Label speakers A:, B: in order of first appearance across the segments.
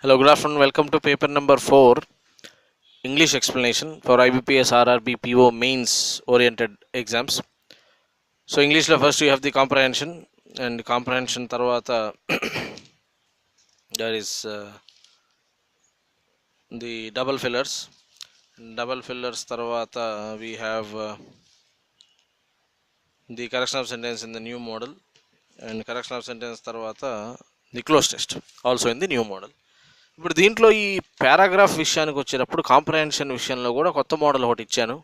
A: Hello, good afternoon. Welcome to paper number 4, English explanation for IBPS RRB PO mains oriented exams. So English lo first you have the comprehension, and comprehension tarvata there is the double fillers. Double fillers tarvata we have the correction of sentence in the new model, and correction of sentence tarvata the close test also in the new model. ఇప్పుడు దీంట్లో ఈ paragraph విషయానికి వచ్చేటప్పుడు comprehension విషయంలో కూడా కొత్త model ఒకటి ఇచ్చాను.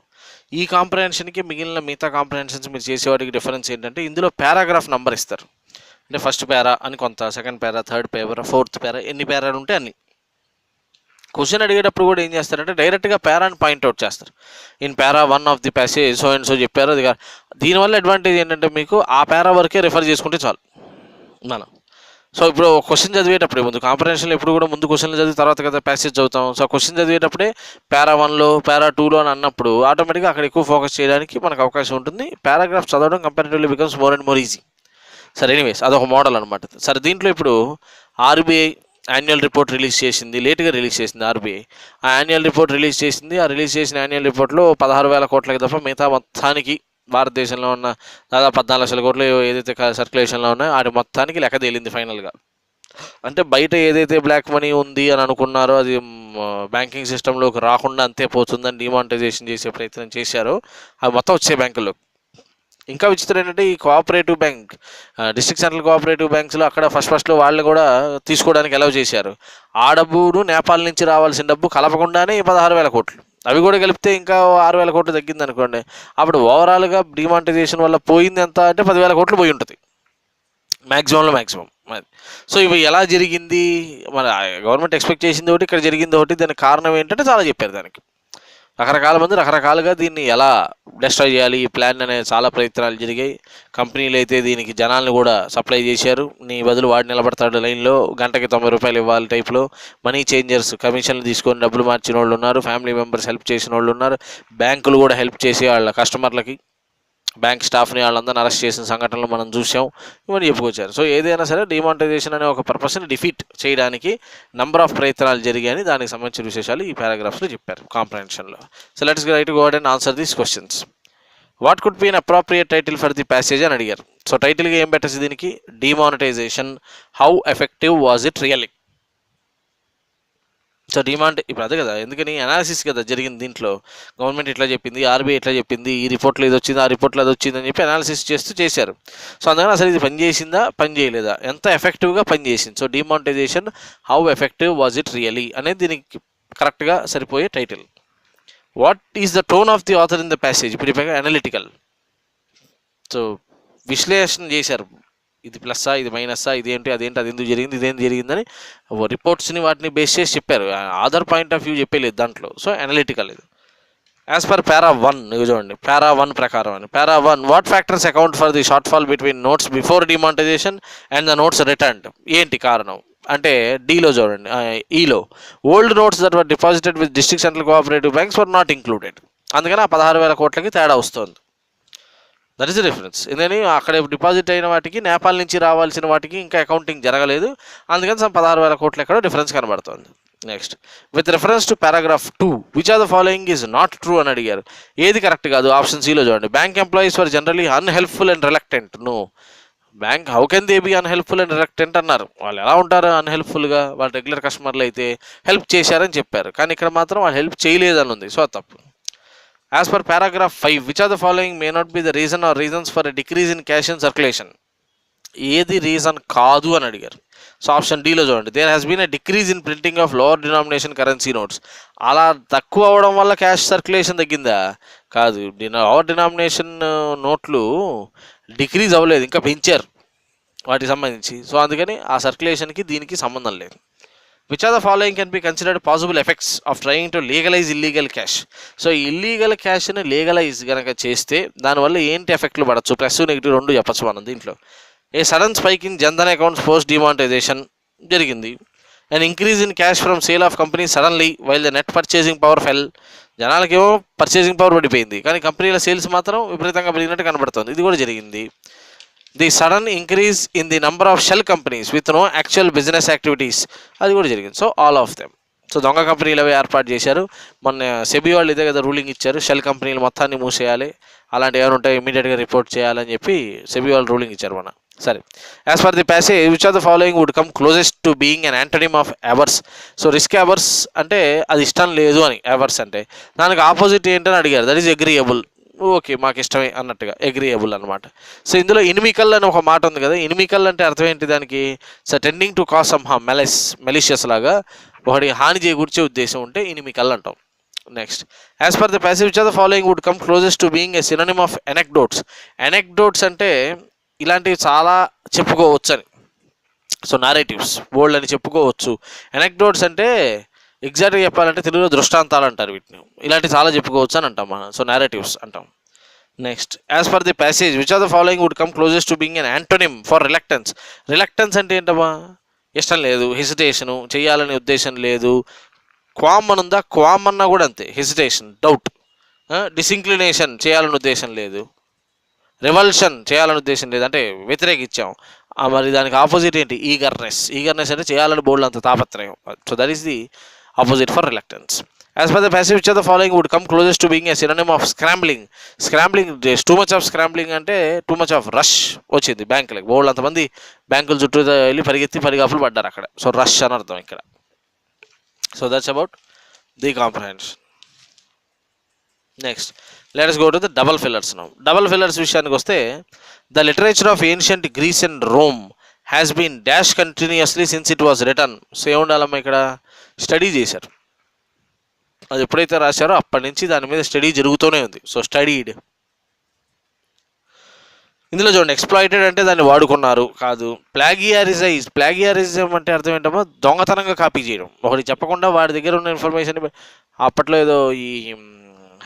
A: ఈ కాంప్రహెన్షన్కి మిగతా కాంప్రహెన్షన్స్ మీరు చేసేవాటికి డిఫరెన్స్ ఏంటంటే ఇందులో పారాగ్రాఫ్ నెంబర్ ఇస్తారు. అంటే ఫస్ట్ పారా అని కొంత, సెకండ్ పారా, థర్డ్ పారా, ఫోర్త్ పారా, ఎన్ని పారాలు ఉంటే అన్ని. క్వశ్చన్ అడిగేటప్పుడు కూడా ఏం చేస్తారంటే డైరెక్ట్గా పారాని పాయింట్అవుట్ చేస్తారు. In para 1 of the passage so and so చెప్పారు. అది దీనివల్ల అడ్వాంటేజ్ ఏంటంటే మీకు ఆ పారా వరకే రిఫర్ చేసుకుంటే చాలు మనం. సో ఇప్పుడు క్వశ్చన్ చదివేటప్పుడే ముందు కాంప్రహెన్షన్లో ఎప్పుడు కూడా ముందు క్వశ్చన్లు చదివి తర్వాత కదా ప్యాసేజ్ చదువుతాం. సో క్వశ్చన్ చదివేటప్పుడే పారా 1లో పారా 2లో అని అన్నప్పుడు ఆటోమేటిక్గా అక్కడ ఎక్కువ ఫోకస్ చేయడానికి మనకు అవకాశం ఉంటుంది. పారాగ్రాఫ్ చదవడం comparatively becomes more and more easy. సరే, ఎనీవేస్ అదొక మోడల్ అనమాట. సరే, దీంట్లో ఇప్పుడు ఆర్బీఐ యాన్యువల్ రిపోర్ట్ రిలీజ్ చేసింది, లేట్గా రిలీజ్ చేసింది ఆర్బీఐ. ఆ యాన్యువల్ రిపోర్ట్ రిలీజ్ చేసింది. ఆ రిలీజ్ చేసిన యాన్యువల్ రిపోర్ట్లో 16,000 కోట్లకి తప్ప మిగతా మొత్తానికి భారతదేశంలో ఉన్న దాదాపు 14 లక్షల కోట్లు ఏదైతే సర్క్యులేషన్లో ఉన్నాయో వాటి మొత్తానికి లెక్క తేలింది ఫైనల్గా. అంటే బయట ఏదైతే బ్లాక్ మనీ ఉంది అని అనుకున్నారో అది బ్యాంకింగ్ సిస్టంలోకి రాకుండా అంతే పోతుందని డిమానిటైజేషన్ చేసే ప్రయత్నం చేశారో అవి మొత్తం వచ్చే బ్యాంకుల్లోకి. ఇంకా విచిత్రం ఏంటంటే ఈ cooperative bank, district central cooperative బ్యాంక్స్లో అక్కడ ఫస్ట్లో వాళ్ళు కూడా తీసుకోవడానికి అలౌ చేశారు. ఆ డబ్బును నేపాల్ నుంచి రావాల్సిన డబ్బు కలపకుండానే 16,000 కోట్లు, అవి కూడా కలిపితే ఇంకా 6,000 కోట్లు తగ్గింది అనుకోండి. అప్పుడు ఓవరాల్గా డిమానిటైజేషన్ వల్ల పోయింది ఎంత అంటే 10,000 కోట్లు పోయి ఉంటుంది మ్యాక్సిమంలో మ్యాక్సిమం. సో ఇవి ఎలా జరిగింది, మన గవర్నమెంట్ ఎక్స్పెక్ట్ చేసింది ఒకటి, ఇక్కడ జరిగింది ఒకటి. దానికి కారణం ఏంటంటే చాలా చెప్పారు. దానికి రకరకాల మంది రకరకాలుగా దీన్ని ఎలా డిస్ట్రాయ్ చేయాలి ఈ ప్లాన్ అనే చాలా ప్రయత్నాలు జరిగాయి. కంపెనీలు అయితే దీనికి జనాల్ని కూడా సప్లై చేశారు. నీ బదులు వాడు నిలబడతాడు లైన్లో, గంటకి 90 రూపాయలు ఇవ్వాలి టైప్లో. మనీ చేంజర్స్ కమిషన్లు తీసుకొని డబ్బులు మార్చిన వాళ్ళు ఉన్నారు, ఫ్యామిలీ మెంబర్స్ హెల్ప్ చేసిన వాళ్ళు ఉన్నారు, బ్యాంకులు కూడా హెల్ప్ చేసి వాళ్ళ కస్టమర్లకి బ్యాంక్ స్టాఫ్ని వాళ్ళందరినీ అరెస్ట్ చేసిన సంఘటనలు మనం చూసాం. ఇవన్నీ చెప్పుకొచ్చారు. సో ఏదైనా సరే డిమానిటైజేషన్ అనే ఒక పర్పస్ని డిఫీట్ చేయడానికి నంబర్ ఆఫ్ ప్రయత్నాలు జరిగాయని దానికి సంబంధించిన విశేషాలు ఈ పారాగ్రాఫ్స్లో చెప్పారు కాంప్రహెన్షన్లో. So let's right go ahead and answer these questions. What could be an appropriate title for the passage అని అడిగారు. సో టైటిల్గా ఏం పెట్టేసి దీనికి demonetisation, how effective was it really. So demand ఇప్పుడు అదే కదా, ఎందుకని అనాలిసిస్ కదా జరిగింది. దీంట్లో గవర్నమెంట్ ఇట్లా చెప్పింది, ఆర్బీఐ ఇట్లా చెప్పింది, ఈ రిపోర్ట్లో ఇది వచ్చింది, ఆ రిపోర్ట్లో అది వచ్చింది అని చెప్పి అనాలిసిస్ చేశారు. సో అందుకని అసలు ఇది పని చేసిందా, పని చేయలేదా, ఎంత ఎఫెక్టివ్గా పనిచేసింది. So demonetization, how effective was it really అనేది దీనికి కరెక్ట్గా సరిపోయే title. What is the tone of the author in the passage. ఇప్పుడు అనలిటికల్, సో విశ్లేషణ చేశారు. ఇది ప్లస్సా, ఇది మైనస్సా, ఇదేంటి, అదేంటి, అది ఎందుకు జరిగింది, ఇదేం జరిగిందని రిపోర్ట్స్ని వాటిని బేస్ చేసి చెప్పారు. అదర్ పాయింట్ ఆఫ్ వ్యూ చెప్పలేదు దాంట్లో. సో అనలిటికల్ ఇది. యాజ్ పర్ పారా 1 చూడండి, పారా 1 ప్రకారం అని. Para 1, what factors account for the shortfall between notes before demonetization and the notes returned. ఏంటి కారణం అంటే డీలో చూడండి, ఈలో old notes that were deposited with district central cooperative banks were not included. అందుకని ఆ 16,000 కోట్లకి తేడా వస్తుంది. That is the difference. ఎందుకని అక్కడ డిపాజిట్ అయిన వాటికి నేపాల్ నుంచి రావాల్సిన వాటికి ఇంకా అకౌంటింగ్ జరగలేదు. అందుకని 16,000 కోట్లు ఎక్కడో డిఫరెన్స్ కనబడుతుంది. Next, with reference to paragraph 2, which are the following is not true అని అడిగారు. ఏది కరెక్ట్ కాదు. ఆప్షన్ సిలో చూడండి, bank employees were generally unhelpful and reluctant. No, bank how can they be unhelpful and reluctant అన్నారు. వాళ్ళు ఎలా ఉంటారు అన్హెల్ప్ఫుల్గా, వాళ్ళు రెగ్యులర్ కస్టమర్లు అయితే హెల్ప్ చేశారని చెప్పారు. కానీ ఇక్కడ మాత్రం వాళ్ళు హెల్ప్ చేయలేదని ఉంది. సో తప్పు. As per paragraph 5, which of the following may not be the reason or reasons for a decrease in cash in circulation. ఏది రీజన్ కాదు అని అడిగారు. సో ఆప్షన్ డీలో చూడండి, there has been a decrease in printing of lower denomination currency notes. అలా తక్కువ అవ్వడం వల్ల క్యాష్ సర్క్యులేషన్ తగ్గిందా? కాదు, లోవర్ డినామినేషన్ నోట్లు డిక్రీజ్ అవ్వలేదు, ఇంకా పెంచారు వాటికి సంబంధించి. సో అందుకని ఆ సర్క్యులేషన్కి దీనికి సంబంధం లేదు. Which of the following can be considered possible effects of trying to legalize illegal cash. So illegal క్యాష్ని లీగలైజ్ కనుక చేస్తే దానివల్ల ఏంటి ఎఫెక్ట్లు పడవచ్చు, ప్లస్ నెగిటివ్ రెండు చెప్పచ్చు మనం దీంట్లో. A sudden spike in Jan Dhan accounts post demonetisation జరిగింది. And increase in cash from sale of company suddenly while the net purchasing power fell. జనాలకేమో పర్చేసింగ్ పవర్ పడిపోయింది, కానీ కంపెనీల సేల్స్ మాత్రం విపరీతంగా పెరిగినట్టు కనబడుతుంది. ఇది కూడా జరిగింది. The sudden increase in the number of shell companies with no actual business activities, అది కూడా జరిగింది. So all of them. So దొంగ కంపెనీలు అవి ఏర్పాటు చేశారు. మొన్న సెబీ వాళ్ళు ఇదే కదా రూలింగ్ ఇచ్చారు, షెల్ కంపెనీలు మొత్తాన్ని మూసేయాలి, అలాంటి ఏమైనా ఉంటే ఇమీడియట్గా రిపోర్ట్ చేయాలని చెప్పి సెబీ వాళ్ళు రూలింగ్ ఇచ్చారు మన. సరే, as for the passage which of the following would come closest to being an antonym of averse. So risk averse అంటే అది ఇష్టం లేదు అని, అవర్స్ అంటే దానికి ఆపోజిట్ ఏంటని అడిగారు. That is agreeable. ఓకే, మాకు ఇష్టమే అన్నట్టుగా అగ్రియబుల్ అనమాట. సో ఇందులో ఇనిమికల్ అని ఒక మాట ఉంది కదా, ఇనిమికల్ అంటే అర్థం ఏంటి దానికి? So tending to cause some harm, malicious లాగా ఒకటి హాని చేకూర్చే ఉద్దేశం ఉంటే ఇనిమికల్ అంటాం. Next, as per the passage which of the following would come closest to being a synonym of anecdotes. Anecdotes అంటే ఇలాంటివి చాలా చెప్పుకోవచ్చు అని. సో నారేటివ్స్ బోల్డ్ అని చెప్పుకోవచ్చు. ఎనెక్డోట్స్ అంటే ఎగ్జాక్ట్గా చెప్పాలంటే తెలుగులో దృష్టాంతాలు అంటారు వీటిని. ఇలాంటివి చాలా చెప్పుకోవచ్చు అని అంటాం మనం. సో నారేటివ్స్ అంటాం. Next, as per the passage which of the following would come closest to being an antonym for reluctance. Reluctance అంటే ఏంటమ్మా? ఇష్టం లేదు, హెసిటేషను, చేయాలనే ఉద్దేశం లేదు. క్వామ్ అని ఉందా? క్వామ్ అన్నా కూడా అంతే, హెసిటేషన్, డౌట్. డిసిన్క్లినేషన్, చేయాలని ఉద్దేశం లేదు. రివల్షన్, చేయాలని ఉద్దేశం లేదు, అంటే వ్యతిరేకించాం. మరి దానికి ఆపోజిట్ ఏంటి? ఈగర్నెస్. ఈగర్నెస్ అంటే చేయాలని బోల్డ్ అంత తాపత్రయం. So that is the opposite for reluctance. As per the passage which of the following would come closest to being a synonym of scrambling. Scrambling, too much of scrambling అంటే too much of rush వచ్చింది బ్యాంకులకి. బోల్డ్ అంతమంది బ్యాంకుల చుట్టూ వెళ్ళి పరిగెత్తి పరిగాపులు పడ్డారు అక్కడ. సో రష్ అని అర్థం ఇక్కడ. So that's about the comprehension. Next, let us go to the double fillers now. Double fillers విషయానికి వస్తే, the literature of ancient Greece and Rome has been dash continuously since it was return. So ఏముండాలమ్మా ఇక్కడ? Study చేశారు. అది ఎప్పుడైతే రాశారో అప్పటి నుంచి దాని మీద స్టడీ జరుగుతూనే ఉంది. So studied. ఇందులో చూడండి, ఎక్స్ప్లాయిటెడ్ అంటే దాన్ని వాడుకున్నారు కాదు. ప్లాగియారిజం అంటే అర్థం ఏంటమ్మా? దొంగతనంగా కాపీ చేయడం. ఒకటి చెప్పకుండా వాడి దగ్గర ఉన్న ఇన్ఫర్మేషన్. అప్పట్లో ఏదో ఈ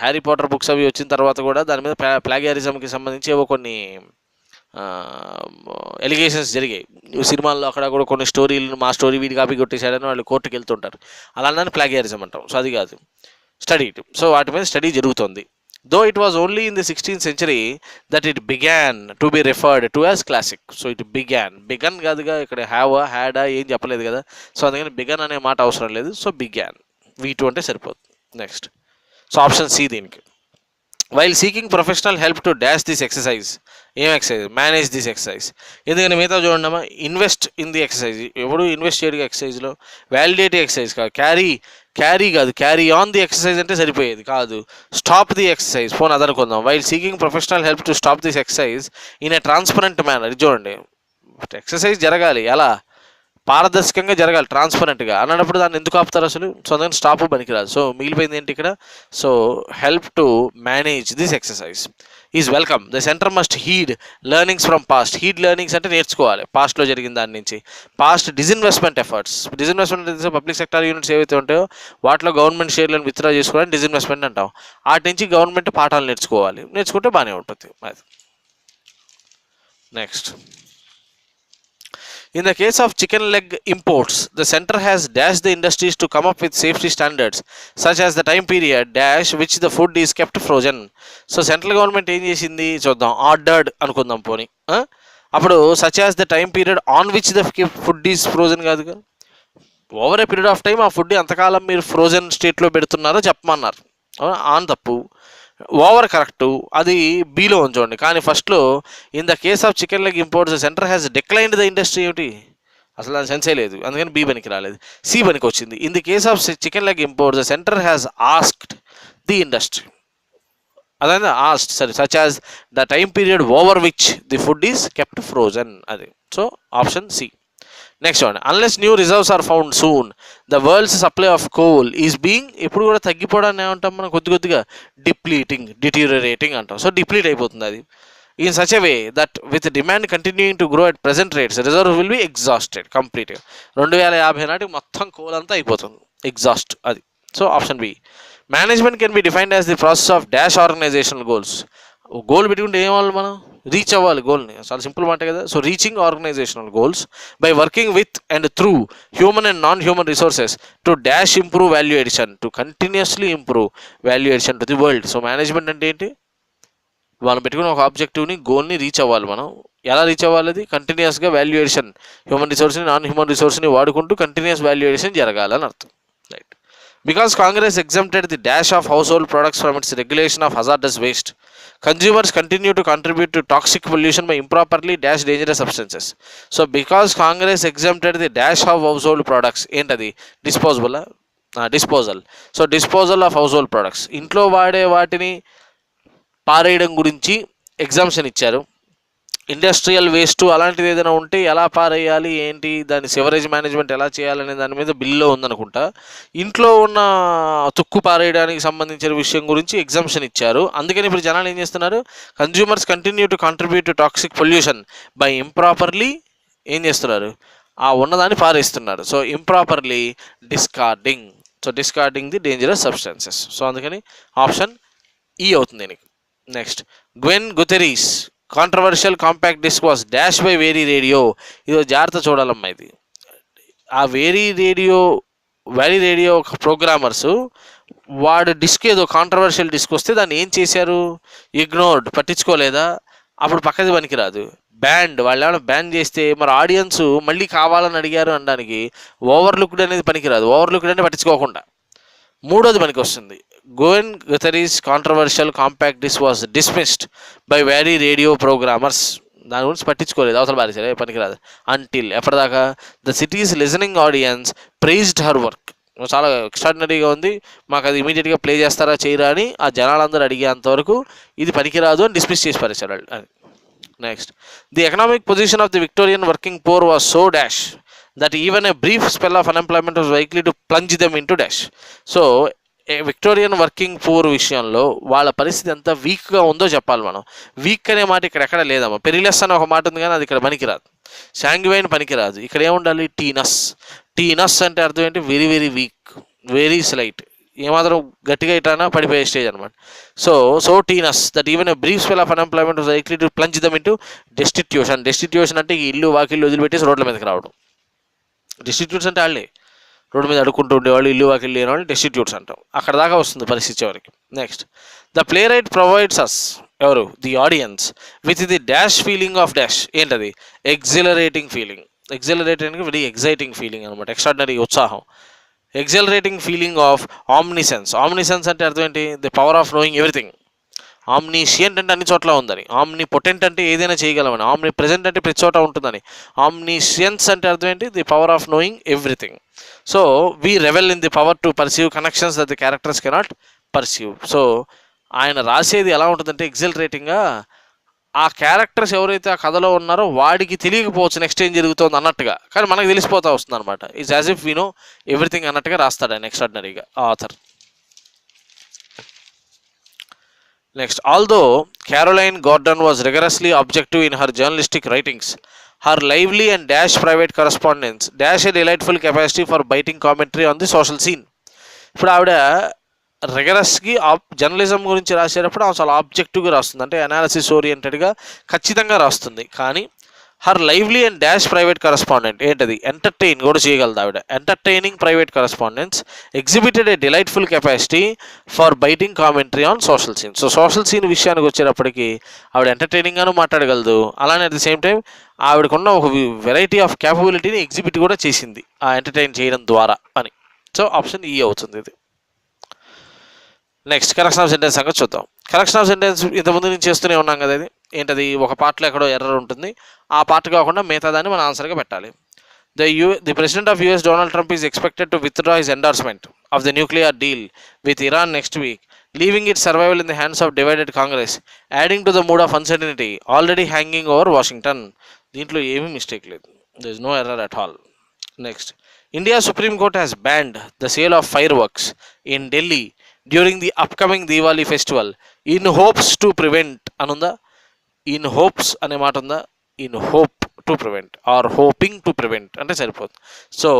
A: హ్యారీ పాటర్ బుక్స్ అవి వచ్చిన తర్వాత కూడా దాని మీద ప్లాగియారిజంకి సంబంధించి ఏవో కొన్ని ఎలిగేషన్స్ జరిగాయి. సినిమాల్లో అక్కడ కూడా కొన్ని స్టోరీలు, మా స్టోరీ వీడి కాపీ కొట్టేశాడని వాళ్ళు కోర్టుకు వెళ్తుంటారు. అలానే ప్లాగియారిజం అంటాం. సో అది కాదు, స్టడీడ్. సో వాటి మీద స్టడీ జరుగుతుంది. Though it was only in the 16th century that it began to be referred to as classic. So it began కాదుగా, ఇక్కడ హ్యాడా ఏం చెప్పలేదు కదా. సో అందుకని బిగన్ అనే మాట అవసరం లేదు. సో బిగాన్, V2 అంటే సరిపోతుంది. నెక్స్ట్, సో ఆప్షన్ సి దీనికి. While seeking professional help to dash this exercise. ఏం ఎక్సర్సైజ్? Manage this exercise. ఎందుకని మిగతా చూడమ్మా, ఇన్వెస్ట్ ఇన్ ది ఎక్సర్సైజ్. ఎప్పుడు ఇన్వెస్ట్ చేయడు ఎక్సర్సైజ్లో. వ్యాలిడేట్ ఎక్సర్సైజ్ కాదు, క్యారీ కాదు, క్యారీ ఆన్ ది ఎక్సర్సైజ్ అంటే సరిపోయేది కాదు. Stop the exercise. ఫోన్ అదనుకుందాం. While seeking professional help to stop this exercise in a transparent manner. చూడండి, ఎక్సర్సైజ్ జరగాలి, ఎలా? పారదర్శకంగా జరగాలి, ట్రాన్స్పరెంట్గా. అన్నప్పుడు దాన్ని ఎందుకు ఆపుతారు అసలు? సో అందుకని స్టాప్ పనికిరాదు. సో మిగిలిపోయింది ఏంటి ఇక్కడ? So help to manage this exercise is welcome. The centre must heed learnings from past. Heed learnings అంటే నేర్చుకోవాలి పాస్ట్లో జరిగిన దాని నుంచి. Past disinvestment efforts. Disinvestment public sector units ఏవైతే ఉంటాయో వాటిలో గవర్నమెంట్ షేర్లను విత్డ్రా చేసుకోవడానికి డిజిన్వెస్ట్మెంట్ అంటాం. వాటి నుంచి గవర్నమెంట్ పాఠాలు నేర్చుకోవాలి, నేర్చుకుంటే బాగానే ఉంటుంది. Next, in the case of chicken leg imports, the center has dashed the industries to come up with safety standards such as the time period dash which the food is kept frozen. So central government ఏం చేసింది చూద్దాం. Ordered అనుకుందాం పోనీ. అప్పుడు such as the time period on which the food is frozen కాదుగా. Over a period of time ఆ food ఎంతకాలం మీరు ఫ్రోజన్ స్టేట్లో పెడుతున్నారో చెప్పమన్నారు. ఆన్ తప్పు, ఓవర్ కరెక్టు, అది బీలో ఉంచండి. కానీ ఫస్ట్లో in the case of chicken leg imports center has declined the industry. ఏమిటి అసలు? దాని సెన్సే లేదు, అందుకని బి పనికి రాలేదు, సి పనికి వచ్చింది. In the case of chicken leg imports center has asked the industry. అదే ఆస్క్డ్, సరే, such as the time period over which the food is kept frozen. అది. So option C. Next one, unless new reserves are found soon the world's supply of coal is being. ఎప్పుడు కూడా తగ్గిపోవడాన్ని ఏమంటాం మనం? కొద్దిగా depleting, డిటీరియరేటింగ్ అంటాం. So deplete అయిపోతుంది అది. In such a way that with demand continuing to grow at present rates reserve will be exhausted కంప్లీట్గా. 2050 నాటికి మొత్తం కోల్ అంతా అయిపోతుంది, ఎగ్జాస్ట్. అది. So option B. Management can be defined as the process of dash organisational goals. Goal పెట్టుకుంటే ఏమవ్వాలి మనం? Reach అవ్వాలి గోల్ని. చాలా సింపుల్ మాట కదా. So reaching organisational goals by working with and through human and non human resources to dash improve value addition, to continuously improve value addition to the world. So management అంటే ఏంటి? మనం పెట్టుకున్న ఒక ఆబ్జెక్టివ్ని, గోల్ని reach అవ్వాలి మనం. ఎలా రీచ్ అవ్వాలి? అది కంటిన్యూస్గా వాల్యుయేషన్, హ్యూమన్ రిసోర్స్ని నాన్ హ్యూమన్ రిసోర్స్ని వాడుకుంటూ కంటిన్యూస్ వాల్యుయేషన్ జరగాలని అర్థం. Right. Because Congress exempted the dash of household products from its regulation of hazardous waste, consumers continue to contribute to toxic pollution by improperly dash dangerous substances. So because Congress exempted the dash of household products, ఏంటది? Disposal. So disposal of household products, ఇంట్లో వాడే వాటిని పారేయడం గురించి exemption ఇచ్చారు. Industrial waste అలాంటిది ఏదైనా ఉంటే ఎలా పారేయాలి, ఏంటి, దాని సివరేజ్ మేనేజ్మెంట్ ఎలా చేయాలనే దాని మీద బిల్లో ఉందనుకుంటా. ఇంట్లో ఉన్న తుక్కు పారేయడానికి సంబంధించిన విషయం గురించి ఎగ్జామ్షన్ ఇచ్చారు. అందుకని ఇప్పుడు జనాలు ఏం చేస్తున్నారు? Consumers continue to contribute to toxic pollution by improperly ఏం చేస్తున్నారు? ఆ ఉన్నదాన్ని పారేస్తున్నారు. So improperly discarding. So discarding the dangerous substances. So అందుకని ఆప్షన్ ఈ అవుతుంది దీనికి. Next, Gwen Guthrie's controversial compact disc was dash by very radio. ఇది జాగ్రత్త చూడాలమ్మా. ఇది ఆ వేరీ రేడియో ప్రోగ్రామర్స్ వాడు డిస్క్ ఏదో కాంట్రవర్షియల్ డిస్క్ వస్తే దాన్ని ఏం చేశారు? ఇగ్నోర్డ్, పట్టించుకోలేదా? అప్పుడు పక్కది పనికిరాదు. బ్యాండ్, వాళ్ళు ఏమైనా బ్యాన్ చేస్తే మరి ఆడియన్స్ మళ్ళీ కావాలని అడిగారు అనడానికి ఓవర్లుక్డ్ అనేది పనికిరాదు. ఓవర్లుక్డ్ అంటే పట్టించుకోకుండా. మూడోది పనికి వస్తుంది. Gwen Guthrie's controversial compact disc was dismissed by very radio programmers. దాని గురించి పట్టించుకోలేదు, అవతల బారేసారు, పనికిరాదు. అంటిల్ ఎప్పటిదాకా the city's listening audience prized her work. చాలా ఎక్స్ట్రాడినరీగా ఉంది, మాకు అది ఇమీడియట్గా ప్లే చేస్తారా చేయరా అని ఆ జనాలందరూ అడిగేంతవరకు ఇది పనికిరాదు అని డిస్మిస్ చేసి పారేశారు అని. Next, the economic position of the Victorian working poor was so dash that even a brief spell of unemployment was likely to plunge them into dash. So Victorian working poor విషయంలో వాళ్ళ పరిస్థితి ఎంత వీక్గా ఉందో చెప్పాలి మనం. వీక్ అనే మాట ఇక్కడ ఎక్కడ లేదమ్మా. పెరిలెస్ అని ఒక మాట ఉంది కానీ అది ఇక్కడ పనికిరాదు. శాంగ్వైన్ పనికిరాదు. ఇక్కడ ఏముండాలి? టీనస్ అంటే అర్థం ఏంటి? Very very weak, very slight, ఏమాత్రం గట్టిగా ఇటానా పడిపోయే స్టేజ్ అనమాట. So tenuous that even a brief spell of unemployment was likely to plunge them into destitution. Destitution అంటే ఇల్లు వాకిళ్ళు వదిలిపెట్టేసి రోడ్ల మీదకి రావడం. డెస్టిట్యూట్స్ అంటే వాళ్ళే రోడ్డు మీద అడుక్కుంటూ ఉండేవాళ్ళు, ఇల్లు వాకిళ్ళు లేని వాళ్ళు డెస్టిట్యూట్స్ అంటాం. అక్కడ దాకా వస్తుంది పరిస్థితి చివరికి. Next, the playwright provides us, ఎవరు? The audience, with the dash feeling of dash. ఏంటది? Exhilarating feeling. Exhilarating very exciting feeling అనమాట, ఎక్స్ట్రాడినరీ ఉత్సాహం. Exhilarating feeling of omniscience. Omniscience అంటే అర్థం ఏంటి? The power of knowing everything. Omniscient అంటే అన్ని చోట్ల ఉందని, ఆమ్ని పొటెంట్ అంటే ఏదైనా చేయగలమని, ఆమ్ని ప్రెజెంట్ అంటే ప్రతి చోట ఉంటుందని, ఆమ్నిషియన్స్ అంటే అర్థం ఏంటి? The power of knowing everything. So we revel in the power to perceive connections that the characters cannot perceive. So ఆయన రాసేది ఎలా ఉంటుందంటే ఎగ్జిలరేటింగ్గా, ఆ క్యారెక్టర్స్ ఎవరైతే ఆ కథలో ఉన్నారో వాడికి తెలియకపోవచ్చు నెక్స్ట్ ఏం జరుగుతుంది అన్నట్టుగా, కానీ మనకు తెలిసిపోతా వస్తుంది అనమాట. It's as if we know everything అన్నట్టుగా రాస్తాడు ఆయన ఎక్స్ట్రాడినరీగా author. Next, although Caroline Gordon was rigorously objective in her journalistic writings, her lively and dash private correspondence dash a delightful capacity for biting commentary on the social scene. ఇప్పుడు ఆవిడ రిగరస్కి journalism గురించి రాసేటప్పుడు ఆమె చాలా ఆబ్జెక్టివ్గా రాస్తుంది, అంటే అనాలిసిస్ ఓరియంటెడ్గా ఖచ్చితంగా రాస్తుంది. కానీ her lively and dash private correspondent ఏంటది? ఎంటర్టైన్ కూడా చేయగలదు ఆవిడ. Entertaining private correspondence exhibited a delightful capacity for biting commentary on social scene. So social scene విషయానికి వచ్చేటప్పటికి ఆవిడ ఎంటర్టైనింగ్గాను మాట్లాడగలదు, అలానే అట్ ది సేమ్ టైం ఆవిడకున్న ఒక వెరైటీ ఆఫ్ క్యాపబిలిటీని ఎగ్జిబిట్ కూడా చేసింది ఆ ఎంటర్టైన్ చేయడం ద్వారా అని. సో ఆప్షన్ ఈ అవుతుంది ఇది. నెక్స్ట్, కరెక్షన్ ఆఫ్ సెంటెన్స్ సంగతి చూద్దాం. కరెక్షన్ ఆఫ్ సెంటెన్స్ ఇంతకుముందు నుంచి చేస్తూనే ఉన్నాం కదా. ఇది ఏంటది? ఒక పార్ట్లో ఎక్కడో ఎర్రర్ ఉంటుంది, ఆ పార్ట్ కాకుండా మిగతా దాన్ని మనం ఆన్సర్గా పెట్టాలి. The president of US Donald Trump is expected to withdraw his endorsement of the nuclear deal with Iran next week, leaving it survival in the hands of divided Congress, adding to the mood of uncertainty already hanging over Washington. దీంట్లో ఏమీ mistake లేదు, there is no error at all. Next, India Supreme Court has banned the sale of fireworks in Delhi during the upcoming Diwali festival in hopes to prevent అనుందా? In hopes అనే మాట ఉందా? In hope to prevent or hoping to prevent అంటే సరిపోతుంది. So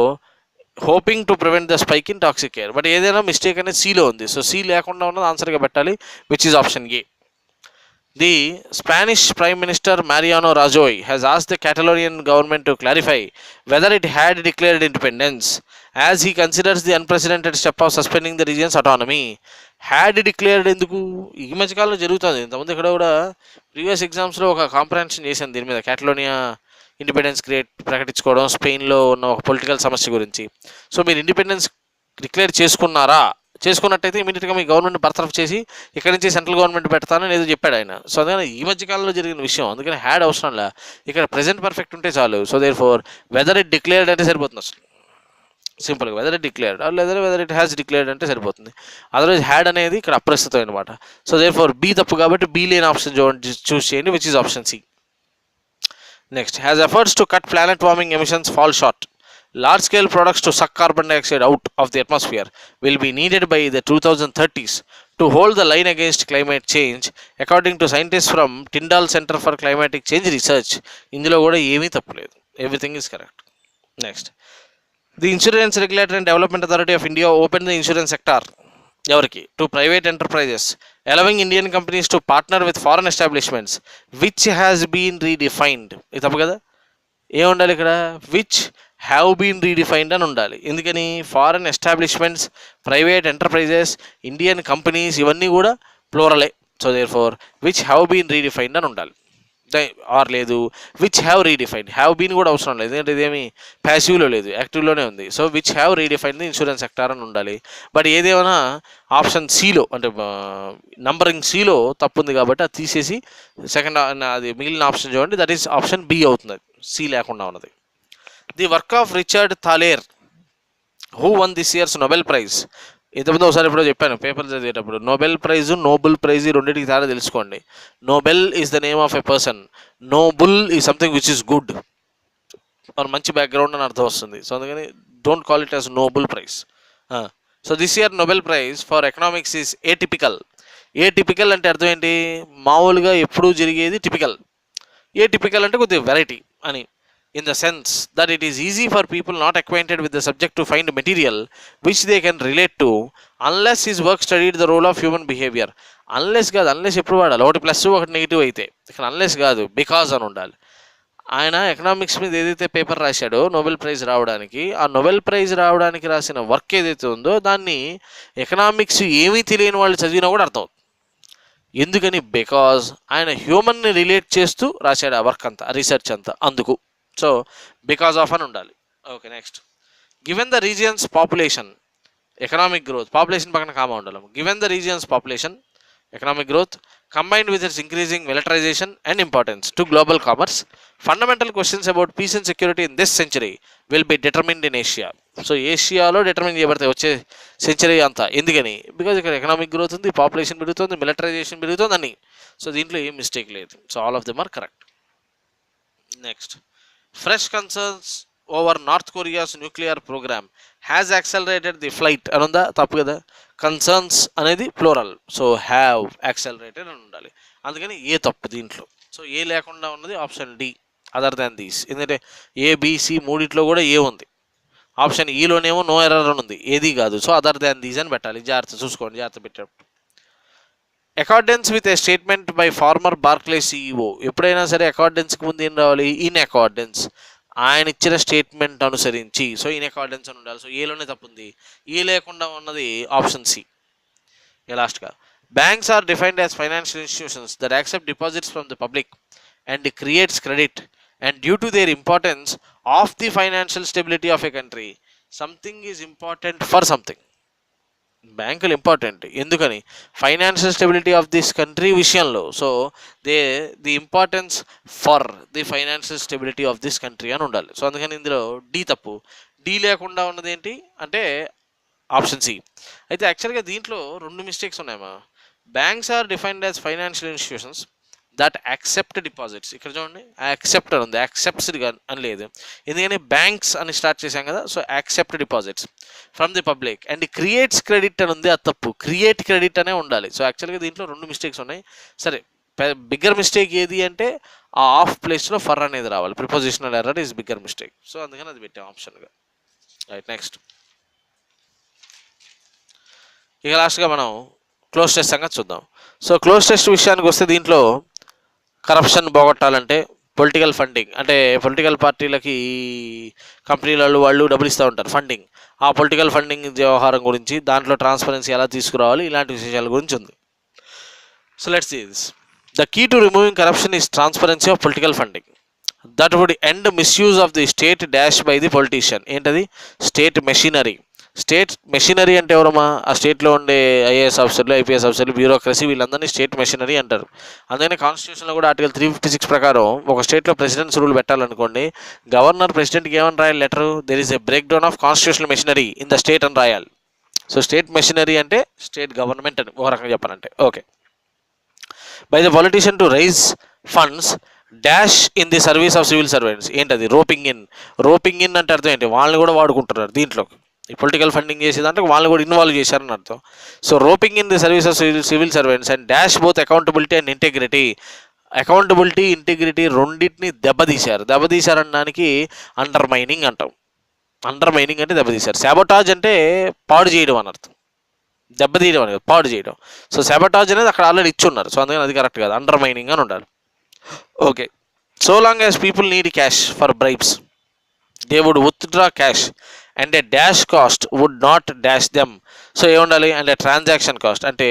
A: hoping to prevent the spike in toxic air, but ఏదైనా mistake అనేది సీలో ఉంది. సో సీ లేకుండా ఉన్నది ఆన్సర్గా పెట్టాలి, which is option A. The Spanish Prime Minister Mariano Rajoy has asked the Catalonian government to clarify whether it had declared independence, as he considers the unprecedented step of suspending the region's autonomy had declared ఎందుకు? ఈ మధ్యకాలంలో జరుగుతుంది. ఇంతకుముందు ఇక్కడ కూడా previous ఎగ్జామ్స్లో ఒక comprehension చేశాను దీని మీద, క్యాటలోనియా ఇండిపెండెన్స్ ప్రకటించుకోవడం, స్పెయిన్లో ఉన్న ఒక పొలిటికల్ సమస్య గురించి. సో మీరు ఇండిపెండెన్స్ డిక్లేర్ చేసుకున్నట్టయితే ఇమీడియట్గా మీ గవర్నమెంట్ బర్తరఫ్ చేసి ఇక్కడి నుంచి సెంట్రల్ గవర్నమెంట్ పెడతానని ఏదో చెప్పాడు ఆయన. సో అందుకని ఈ మధ్యకాలంలో జరిగిన విషయం, అందుకని హ్యాడ్ అవసరంలా, ఇక్కడ ప్రెజెంట్ పర్ఫెక్ట్ ఉంటే చాలు. So therefore whether it declared అంటే సరిపోతుంది. అసలు సింపుల్గా వెదర్ ఇట్ డిక్లేర్డ్ లేదా వెదర్ ఇట్ హ్యాస్ డిక్లేర్డ్ అంటే సరిపోతుంది. అదర్వైజ్ హ్యాడ్ అనేది ఇక్కడ అప్రస్తుతం అనమాట. సో దేర్ ఫోర్ బి తప్పు, కాబట్టి బి లేని ఆప్షన్ చూస్ చేయండి, which is option C. Next, has efforts to cut planet warming emissions fall short. Large scale products to suck carbon dioxide out of the atmosphere will be needed by the 2030s to hold the line against climate change, according to scientists from Tyndall Center for Climatic Change Research. ఇందులో కూడా ఏమీ తప్పులేదు, everything is correct. Next, the insurance regulatory and development authority of India open the insurance sector ఎవరికి? To private enterprises, allowing Indian companies to partner with foreign establishments, which has been redefined. ఇది తప్పు కదా? ఏముండాలి ఇక్కడ? Which have been redefined అని ఉండాలి. ఎందుకని? Foreign establishments, private enterprises, Indian companies ఇవన్నీ కూడా ప్లూరలే. So therefore which have been redefined అని ఉండాలి. ఆర్ లేదు which have redefined, have been కూడా అవసరం లేదు, ఎందుకంటే ఇదేమి ప్యాసివ్లో లేదు, యాక్టివ్లోనే ఉంది. So which have redefined insurance sector అని ఉండాలి. బట్ ఏదేమైనా ఆప్షన్ సిలో, అంటే నంబరింగ్ సిలో తప్పు ఉంది కాబట్టి అది తీసేసి సెకండ్ అది మిగిలిన ఆప్షన్ చూడండి, దట్ ఈస్ ఆప్షన్ బి అవుతుంది, సి లేకుండా ఉన్నది. The work of Richard Thaler, who won this year's Nobel prize. ఇంతకుముందు ఒకసారి ఎప్పుడో చెప్పాను పేపర్ చదివేటప్పుడు, నోబెల్ ప్రైజ్, నోబెల్ ప్రైజ్ రెండింటికి తేడా తెలుసుకోండి. Nobel is the name of a person, noble is something which is good, మంచి బ్యాక్గ్రౌండ్ అని అర్థం వస్తుంది. సో అందుకని don't call it as Nobel prize. So this year Nobel prize for economics is atypical. Atypical అంటే అర్థం ఏంటి? మామూలుగా ఎప్పుడూ జరిగేది టిపికల్. ఏటిపికల్ అంటే కొద్దిగా వెరైటీ అని, in the sense that it is easy for people not acquainted with the subject to find material which they can relate to unless his work studied the role of human behavior. Unless కాదు, unless ఎప్పుడు వాడాలి? ఒకటి plus ఒకటి negative అయితే, ఇక్కడ unless కాదు because అని ఉండాలి. ఆయన ఎకనామిక్స్ మీద ఏదైతే పేపర్ రాశాడో నోబెల్ ప్రైజ్ రావడానికి, ఆ నోబెల్ ప్రైజ్ రావడానికి రాసిన వర్క్ ఏదైతే ఉందో దాన్ని ఎకనామిక్స్ ఏమీ తెలియని వాళ్ళు చదివినా కూడా అర్థం అవుతుంది. ఎందుకని? బికాజ్ ఆయన హ్యూమన్ని రిలేట్ చేస్తూ రాశాడు ఆ వర్క్ అంతా, రీసెర్చ్ అంతా, అందుకు. సో బికాజ్ ఆఫ్ అని ఉండాలి. Okay, next, given the regions population, economic growth, population పక్కన కామా ఉండాలి. Given the regions population, economic growth combined with its increasing militarization and importance to global commerce, fundamental questions about peace and security in this century will be determined in Asia. So ఏషియాలో determine చేయబడతాయి వచ్చే century అంతా. ఎందుకని? Because ఇక్కడ economic growth ఉంది, population పెరుగుతుంది, militarization పెరుగుతుంది అని. సో దీంట్లో ఏం మిస్టేక్ లేదు. So all of them are correct. Next, fresh concerns over North Korea's nuclear program has accelerated the flight అని ఉందా? తప్పు కదా, కన్సర్న్స్ అనేది ప్లూరల్. సో హ్యావ్ యాక్సలరేటెడ్ అని ఉండాలి, అందుకని ఏ తప్పు దీంట్లో. సో ఏ లేకుండా ఉన్నది option D, other than these. ఎందుకంటే ఏబిసి మూడిట్లో కూడా ఏ ఉంది, ఆప్షన్ ఈలోనేమో నో ఎర్రర్ అని ఉంది, ఏది కాదు. సో అదర్ దాన్ దీస్ అని పెట్టాలి. జాగ్రత్త చూసుకోండి, జాగ్రత్త పెట్టేటప్పుడు. Accordance with a statement by former Barclay CEO, ఎప్పుడైనా సరే అకార్డెన్స్కి ముందు ఏం రావాలి? ఇన్ అకార్డెన్స్, ఆయన ఇచ్చిన స్టేట్మెంట్ అనుసరించి. సో ఇన్ అకార్డెన్స్ అని ఉండాలి. సో ఏలోనే తప్పుంది, ఏ లేకుండా ఉన్నది ఆప్షన్ సి. లాస్ట్గా, banks are defined as financial institutions that accept deposits from the public and creates credit and due to their importance of the financial stability of a country something is important for something. బ్యాంకులు important ఎందుకని? Financial stability of this country విషయంలో. So the importance for the financial stability of this country అని ఉండాలి. So అందుకని ఇందులో D తప్పు. D లేకుండా ఉన్నది ఏంటి అంటే ఆప్షన్ సి. అయితే యాక్చువల్గా దీంట్లో రెండు మిస్టేక్స్ ఉన్నాయమ్మా. Banks are defined as financial institutions that accept deposits, ఇక్కడ చూడండి యాక్సెప్ట్ అని ఉంది, యాక్సెప్ట్స్ అని లేదు. ఎందుకని బ్యాంక్స్ అని స్టార్ట్ చేశాం కదా. So accept deposits from the public and creates credit అని ఉంది, అది తప్పు. క్రియేట్ క్రెడిట్ అనే ఉండాలి. సో యాక్చువల్గా దీంట్లో రెండు మిస్టేక్స్ ఉన్నాయి. సరే, బిగ్గర్ మిస్టేక్ ఏది అంటే ఆ ఆఫ్ ప్లేస్లో ఫర్ అనేది రావాలి. Prepositional error is bigger mistake. So అందుకని అది పెట్టాం ఆప్షన్గా. Right, next. ఇక లాస్ట్గా మనం క్లోజ్ టెస్ట్ సంగతి చూద్దాం. సో క్లోజ్ టెస్ట్ విషయానికి వస్తే దీంట్లో కరప్షన్ పోగొట్టాలంటే పొలిటికల్ ఫండింగ్, అంటే పొలిటికల్ పార్టీలకి కంపెనీల వాళ్ళు డబ్బులు ఇస్తూ ఉంటారు, ఫండింగ్. ఆ పొలిటికల్ ఫండింగ్ వ్యవహారం గురించి, దాంట్లో ట్రాన్స్పరెన్సీ ఎలా తీసుకురావాలి, ఇలాంటి విషయాల గురించి ఉంది. So let's see this. The key to removing corruption is transparency of political funding that would end misuse of the state dash by the politician. ఏంటది? State machinery. స్టేట్ మెషినరీ అంటే ఎవరమ్మా? ఆ స్టేట్లో ఉండే ఐఏఎస్ ఆఫీసర్లు, ఐపీఎస్ ఆఫీసర్లు, bureaucracy, వీళ్ళందరినీ state machinery అంటారు. అందుకని కాన్స్టిట్యూషన్లో కూడా ఆర్టికల్ 356 ప్రకారం ఒక స్టేట్లో ప్రెసిడెంట్స్ రూల్ పెట్టాలనుకోండి, గవర్నర్ ప్రెసిడెంట్కి ఏమని రాయాలి letter? There is a breakdown of constitutional machinery in the state అని రాయాలి. సో స్టేట్ మెషినరీ అంటే స్టేట్ గవర్నమెంట్ అని ఒక రకంగా చెప్పాలంటే. Okay. By the politician to raise funds dash in the service of civil servants. ఏంటది? Roping in. Roping in అంటే అర్థం ఏంటి? వాళ్ళని కూడా వాడుకుంటున్నారు దీంట్లో. ఈ పొలిటికల్ ఫండింగ్ చేసేదాంట్లో వాళ్ళని కూడా ఇన్వాల్వ్ చేశారని అర్థం. So roping in the service of civil servants and dash both accountability and integrity. Accountability, integrity రెండింటిని దెబ్బతీశారు. దెబ్బతీశారనడానికి అండర్ మైనింగ్ అంటాం. అండర్ మైనింగ్ అంటే దెబ్బతీశారు. శాబోటాజ్ అంటే పాడు చేయడం అని అర్థం. దెబ్బతీయడం అనేది పాడు చేయడం. సో శాబోటాజ్ అనేది అక్కడ ఆల్రెడీ ఇచ్చున్నారు. సో అందుకని అది కరెక్ట్ కాదు, అండర్ మైనింగ్ అని ఉండాలి. Okay. So long as people need cash for bribes they would withdraw cash and a dash cost would not dash them. So ఏముండాలి అంటే ట్రాన్సాక్షన్ కాస్ట్. అంటే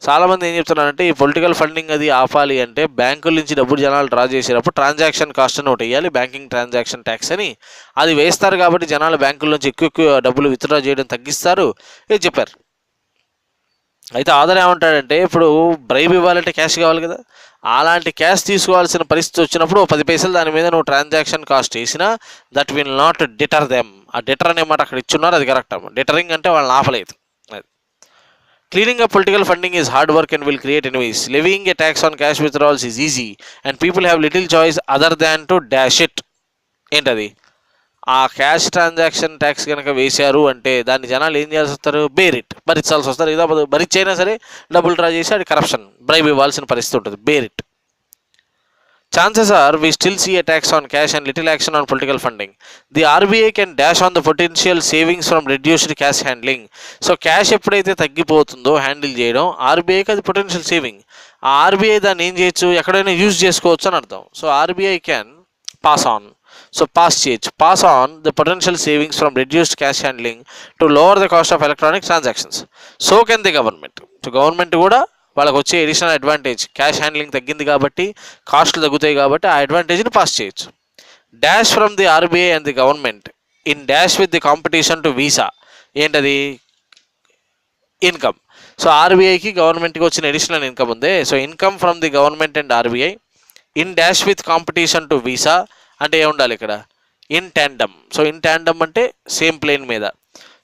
A: చాలామంది ఏం చెప్తున్నారంటే ఈ పొలిటికల్ ఫండింగ్ అది ఆపాలి అంటే బ్యాంకుల నుంచి డబ్బులు జనాలు డ్రా చేసేటప్పుడు ట్రాన్సాక్షన్ కాస్ట్ అని ఒకటి వేయాలి, బ్యాంకింగ్ ట్రాన్సాక్షన్ ట్యాక్స్ అని. అది వేస్తారు కాబట్టి జనాలు బ్యాంకుల నుంచి ఎక్కువ డబ్బులు విత్డ్రా చేయడం తగ్గిస్తారు, ఇది చెప్పారు. అయితే ఆధార్ ఏమంటాడంటే ఇప్పుడు బ్రైబ్ ఇవ్వాలంటే క్యాష్ కావాలి కదా, అలాంటి క్యాష్ తీసుకోవాల్సిన పరిస్థితి వచ్చినప్పుడు 10 పైసలు దాని మీద నువ్వు ట్రాన్సాక్షన్ కాస్ట్ వేసినా that will not deter them. ఆ డిటర్ అనే మాట అక్కడ ఇచ్చున్నారు, అది కరెక్ట్ అమ్మ. డిటరింగ్ అంటే వాళ్ళని ఆపలేదు. Cleaning up political funding is hard work and will create enemies. Living a tax on cash withdrawals is easy and people have little choice other than to dash it. ఏంటది? ఆ క్యాష్ ట్రాన్సాక్షన్ ట్యాక్స్ కనుక వేశారు అంటే దాన్ని జనాలు ఏం చేయాల్సి వస్తారు? బేర్ ఇట్, భరించాల్సి వస్తారు. ఇదా భరించైనా సరే డబ్బులు డ్రా చేసి అది కరప్షన్, బ్రైబ్ ఇవ్వాల్సిన పరిస్థితి ఉంటుంది. Bear it. Chances are we still see a tax on cash and little action on political funding. The RBI can dash on the potential savings from reduced cash handling. So cash ఎప్పుడైతే తగ్గిపోతుందో handle చేయడం, ఆర్బీఐకి అది potential saving. ఆ RBI దాన్ని ఏం చేయొచ్చు? ఎక్కడైనా use చేసుకోవచ్చు అని అర్థం. So RBI can pass on. So pass చేయొచ్చు. Pass on the potential savings from reduced cash handling to lower the cost of electronic transactions. So can the government. So government కూడా వాళ్ళకి వచ్చే ఎడిషనల్ అడ్వాంటేజ్, క్యాష్ హ్యాండ్లింగ్ తగ్గింది కాబట్టి, కాస్ట్లు తగ్గుతాయి కాబట్టి ఆ అడ్వాంటేజ్ని pass చేయొచ్చు. Dash from the RBI and the government in dash with the competition to visa. ఏంటది? ఇన్కమ్. సో ఆర్బీఐకి గవర్నమెంట్కి వచ్చిన ఎడిషనల్ ఇన్కమ్ ఉంది. So income from the government and RBI in dash with competition to visa అంటే ఏముండాలి ఇక్కడ? In tandem. So in tandem అంటే same plane మీద.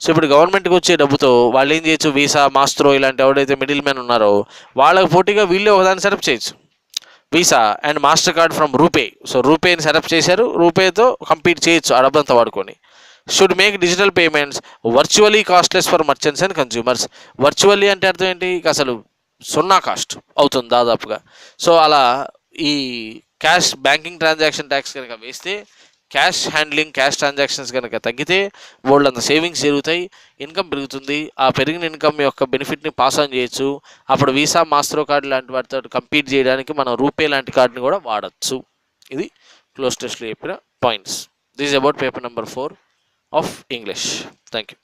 A: సో ఇప్పుడు గవర్నమెంట్కి వచ్చే డబ్బుతో వాళ్ళు ఏం చేయొచ్చు? వీసా, మాస్ట్రో ఇలాంటి ఎవడైతే మిడిల్ మ్యాన్ ఉన్నారో వాళ్ళకి పోటీగా వీళ్ళే ఒకదాన్ని సెటప్ చేయొచ్చు. Visa and Mastercard from RuPay. So రూపేని సెటప్ చేశారు, రూపేతో కంపీట్ చేయొచ్చు ఆ డబ్బంతా వాడుకొని. Should make digital payments virtually costless for merchants and consumers. Virtually అంటే అర్థం ఏంటి? అసలు సున్నా కాస్ట్ అవుతుంది దాదాపుగా. సో అలా ఈ క్యాష్ బ్యాంకింగ్ ట్రాన్సాక్షన్ ట్యాక్స్ కనుక వేస్తే, క్యాష్ హ్యాండ్లింగ్, క్యాష్ ట్రాన్సాక్షన్స్ కనుక తగ్గితే వాళ్ళంత సేవింగ్స్ పెరుగుతాయి, ఇన్కమ్ పెరుగుతుంది. ఆ పెరిగిన ఇన్కమ్ యొక్క బెనిఫిట్ని పాస్ ఆన్ చేయొచ్చు. అప్పుడు వీసా, మాస్ట్రో కార్డు లాంటి వాటితో కంపీట్ చేయడానికి మనం రూపే లాంటి కార్డుని కూడా వాడచ్చు. ఇది క్లోజ్ టెస్ట్లో చెప్పిన points. This is about paper number 4 of English. Thank you.